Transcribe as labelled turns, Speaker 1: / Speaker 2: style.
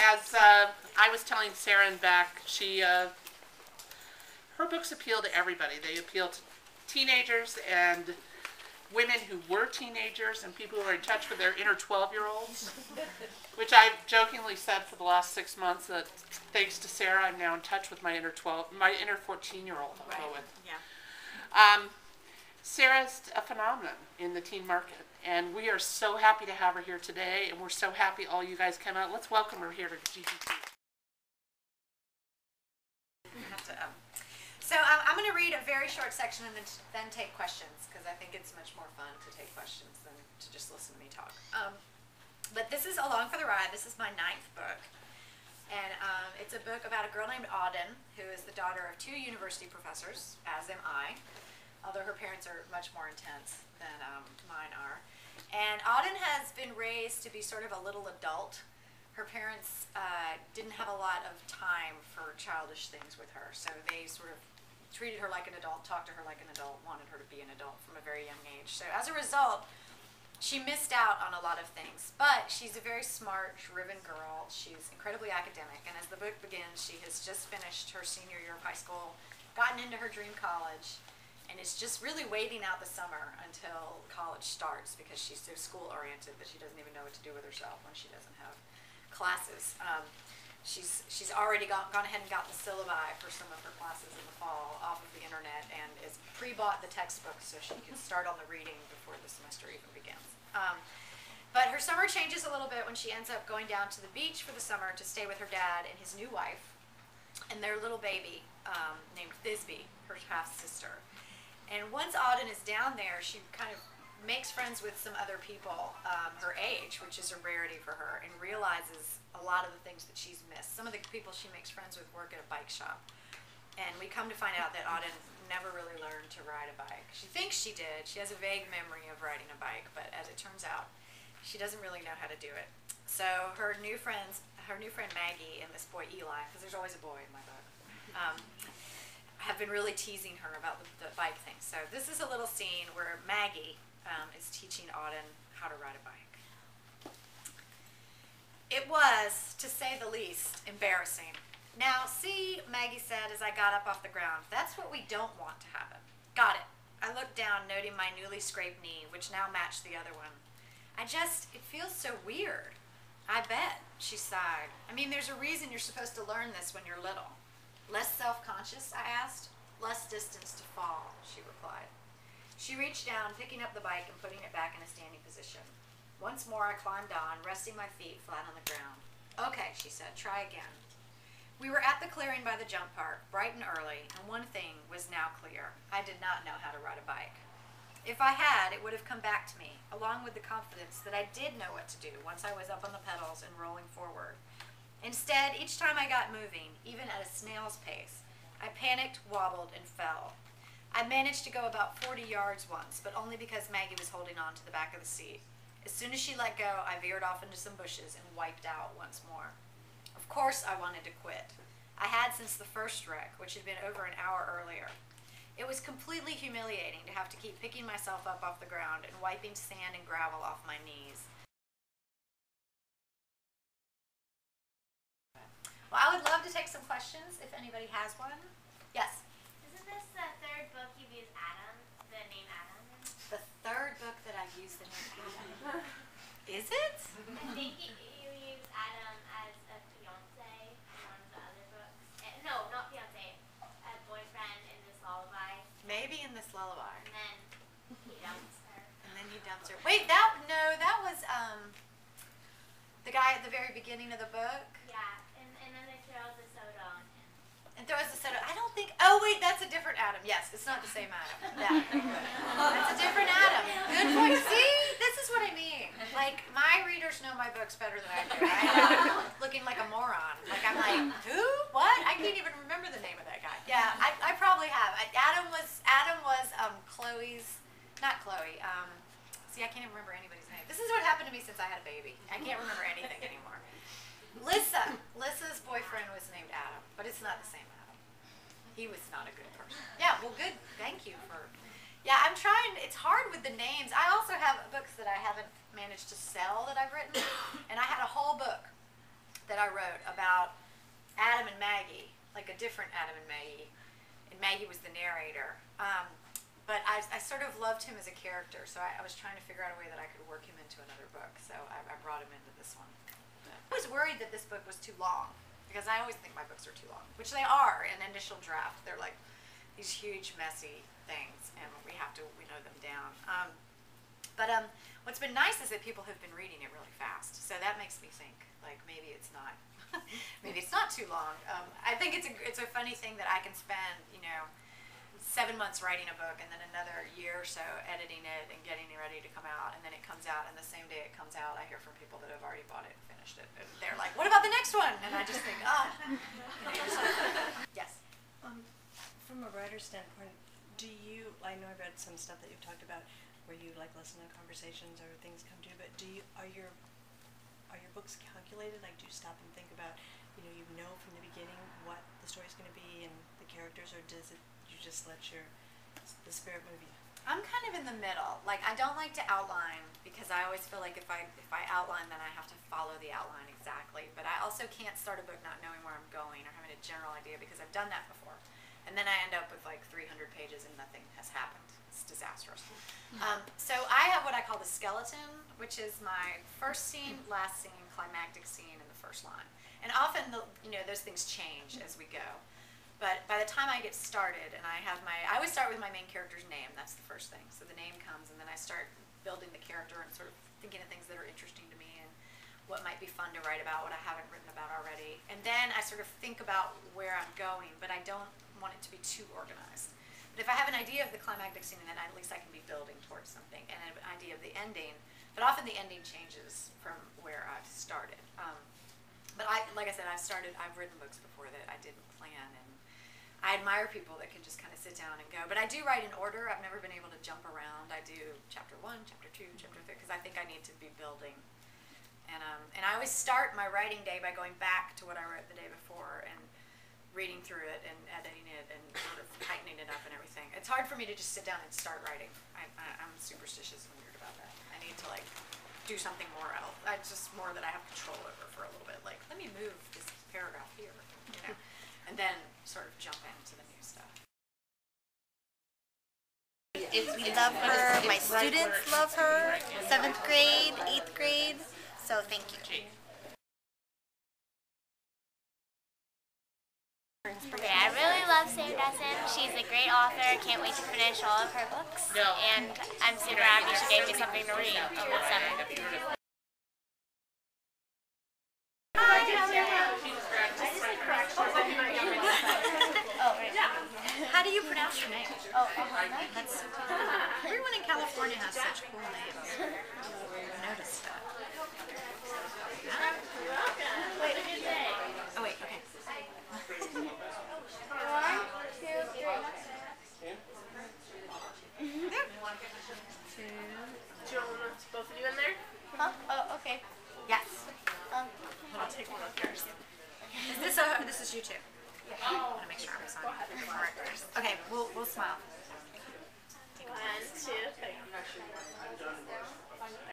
Speaker 1: as I was telling Sarah and Beck, her books appeal to everybody. They appeal to teenagers and women who were teenagers and people who are in touch with their inner 12-year-olds, which I've jokingly said for the last 6 months that thanks to Sarah, I'm now in touch with my inner 14-year-old. I'll go with.
Speaker 2: Yeah.
Speaker 1: Sarah's a phenomenon in the teen market, and we are so happy to have her here today, and we're so happy all you guys came out. Let's welcome her here to GGP.
Speaker 2: So I'm going to read a very short section and then take questions, because I think it's much more fun to take questions than to just listen to me talk. But this is Along for the Ride. This is my 9th book. And it's a book about a girl named Auden, who is the daughter of 2 university professors, as am I, although her parents are much more intense than mine are. And Auden has been raised to be sort of a little adult. Her parents didn't have a lot of time for childish things with her, so they sort of treated her like an adult, talked to her like an adult, wanted her to be an adult from a very young age. So as a result, she missed out on a lot of things. But she's a very smart, driven girl. She's incredibly academic, and as the book begins, she has just finished her senior year of high school, gotten into her dream college, and is just really waiting out the summer until college starts, because she's so school-oriented that she doesn't even know what to do with herself when she doesn't have classes. She's already gone ahead and got the syllabi for some of her classes in the fall off of the internet, and is pre-bought the textbooks so she can start on the reading before the semester even begins. But her summer changes a little bit when she ends up going down to the beach for the summer to stay with her dad and his new wife and their little baby named Thisbe, her half-sister. And once Auden is down there, she kind of makes friends with some other people her age, which is a rarity for her, and realizes a lot of the things that she's missed. Some of the people she makes friends with work at a bike shop. And we come to find out that Auden never really learned to ride a bike. She thinks she did. She has a vague memory of riding a bike, but as it turns out, she doesn't really know how to do it. So her new friend Maggie and this boy Eli, because there's always a boy in my book, have been really teasing her about the bike thing. So this is a little scene where Maggie is teaching Auden how to ride a bike. It was, to say the least, embarrassing. Now, see, Maggie said as I got up off the ground, that's what we don't want to happen. Got it. I looked down, noting my newly scraped knee, which now matched the other one. It feels so weird. I bet, she sighed. I mean, there's a reason you're supposed to learn this when you're little. Less self-conscious, I asked. Less distance to fall, she replied. She reached down, picking up the bike and putting it back in a standing position. Once more I climbed on, resting my feet flat on the ground. Okay, she said, try again. We were at the clearing by the jump park, bright and early, and one thing was now clear. I did not know how to ride a bike. If I had, it would have come back to me, along with the confidence that I did know what to do once I was up on the pedals and rolling forward. Instead, each time I got moving, even at a snail's pace, I panicked, wobbled, and fell. I managed to go about 40 yards once, but only because Maggie was holding on to the back of the seat. As soon as she let go, I veered off into some bushes and wiped out once more. Of course I wanted to quit. I had since the first wreck, which had been over an hour earlier. It was completely humiliating to have to keep picking myself up off the ground and wiping sand and gravel off my knees. Well, I would love to take some questions if anybody has one. Yes?
Speaker 3: Isn't this the 3rd book you've used Adam, the name Adam in?
Speaker 2: The 3rd book that I've used the name Adam. Is it?
Speaker 3: I think you use Adam as a fiance in one of the other books. No, not fiance, a boyfriend in this lullaby.
Speaker 2: Maybe in this lullaby.
Speaker 3: And then he dumps her.
Speaker 2: Wait, that was the guy at the very beginning of the book.
Speaker 3: Yeah, and then they throw the soda on him.
Speaker 2: And throws the soda. I don't think. Oh wait, that's a different Adam. Yes, it's not the same Adam. Yeah, that's a different Adam. Good point. See, this is what I mean. Like my readers know my books better than I do. I'm looking like a moron. Like I'm like, who? What? I can't even remember the name of that guy. Yeah, I probably have. Adam was Chloe's. Not Chloe. See, I can't even remember anybody's name. This is what happened to me since I had a baby. I can't remember anything anymore. Lissa's boyfriend was named Adam, but it's not the same Adam. He was not a good person. Yeah, well, good. Thank you for. Yeah, I'm trying. It's hard with the names. I also have books that I haven't managed to sell that I've written, and I had a whole book that I wrote about Adam and Maggie, like a different Adam and Maggie was the narrator. But I sort of loved him as a character, so I was trying to figure out a way that I could work him into another book, so I brought him into this one. I was worried that this book was too long, because I always think my books are too long, which they are in initial draft. They're like these huge, messy things, and we know them down. But what's been nice is that people have been reading it really fast, so that makes me think, like, maybe it's not maybe it's not too long. I think it's a funny thing that I can spend, 7 months writing a book and then another year or so editing it and getting it ready to come out, and then it comes out, and the same day it comes out, I hear from people that have already bought it and finished it, and they're like, "What about the next one?" And I just think, yes.
Speaker 4: From a writer's standpoint, I know I've read some stuff that you've talked about where you like listen to conversations or things come to you, but are your books calculated? Like, do you stop and think about, you know from the beginning what the story's going to be and the characters, or you just let the spirit move you?
Speaker 2: I'm kind of in the middle. Like, I don't like to outline because I always feel like if I outline, then I have to follow the outline exactly. But I also can't start a book not knowing where I'm going or having a general idea, because I've done that before. And then I end up with like 300 pages and nothing has happened. It's disastrous. So I have what I call the skeleton, which is my first scene, last scene, climactic scene, and the first line. And often, those things change as we go. But by the time I get started, and I always start with my main character's name. That's the first thing. So the name comes, and then I start building the character and sort of thinking of things that are interesting to me and what might be fun to write about, what I haven't written about already. And then I sort of think about where I'm going, but I don't want it to be too organized. But if I have an idea of the climactic scene, then at least I can be building towards something, and an idea of the ending. But often the ending changes from where I've started. But like I said, I've written books before that I didn't plan, and I admire people that can just kind of sit down and go. But I do write in order. I've never been able to jump around. I do chapter 1, chapter 2, chapter 3, because I think I need to be building. And I always start my writing day by going back to what I wrote the day before and reading through it and editing it and sort of tightening it up and everything. It's hard for me to just sit down and start writing. I'm superstitious and weird about that. I need to do something more else. Just more that I have control over for a little bit. Like, let me move this paragraph here, and then sort of jump into the new stuff.
Speaker 5: We love her. My students love her. 7th grade, 8th grade. So thank you.
Speaker 3: Okay, I really love Sarah Dessen. She's a great author. Can't wait to finish all of her books. And I'm super happy she gave me something to read over the summer.
Speaker 2: How do you pronounce your name? Everyone in California has such cool names. I noticed that. Oh wait, okay.
Speaker 6: Do you want both of you in there?
Speaker 5: Huh? Oh, okay.
Speaker 2: Yes.
Speaker 6: I'll take one of yours.
Speaker 2: This is you too. I want to make sure I'm signing. Okay, we'll smile.
Speaker 6: 1, 2, 3.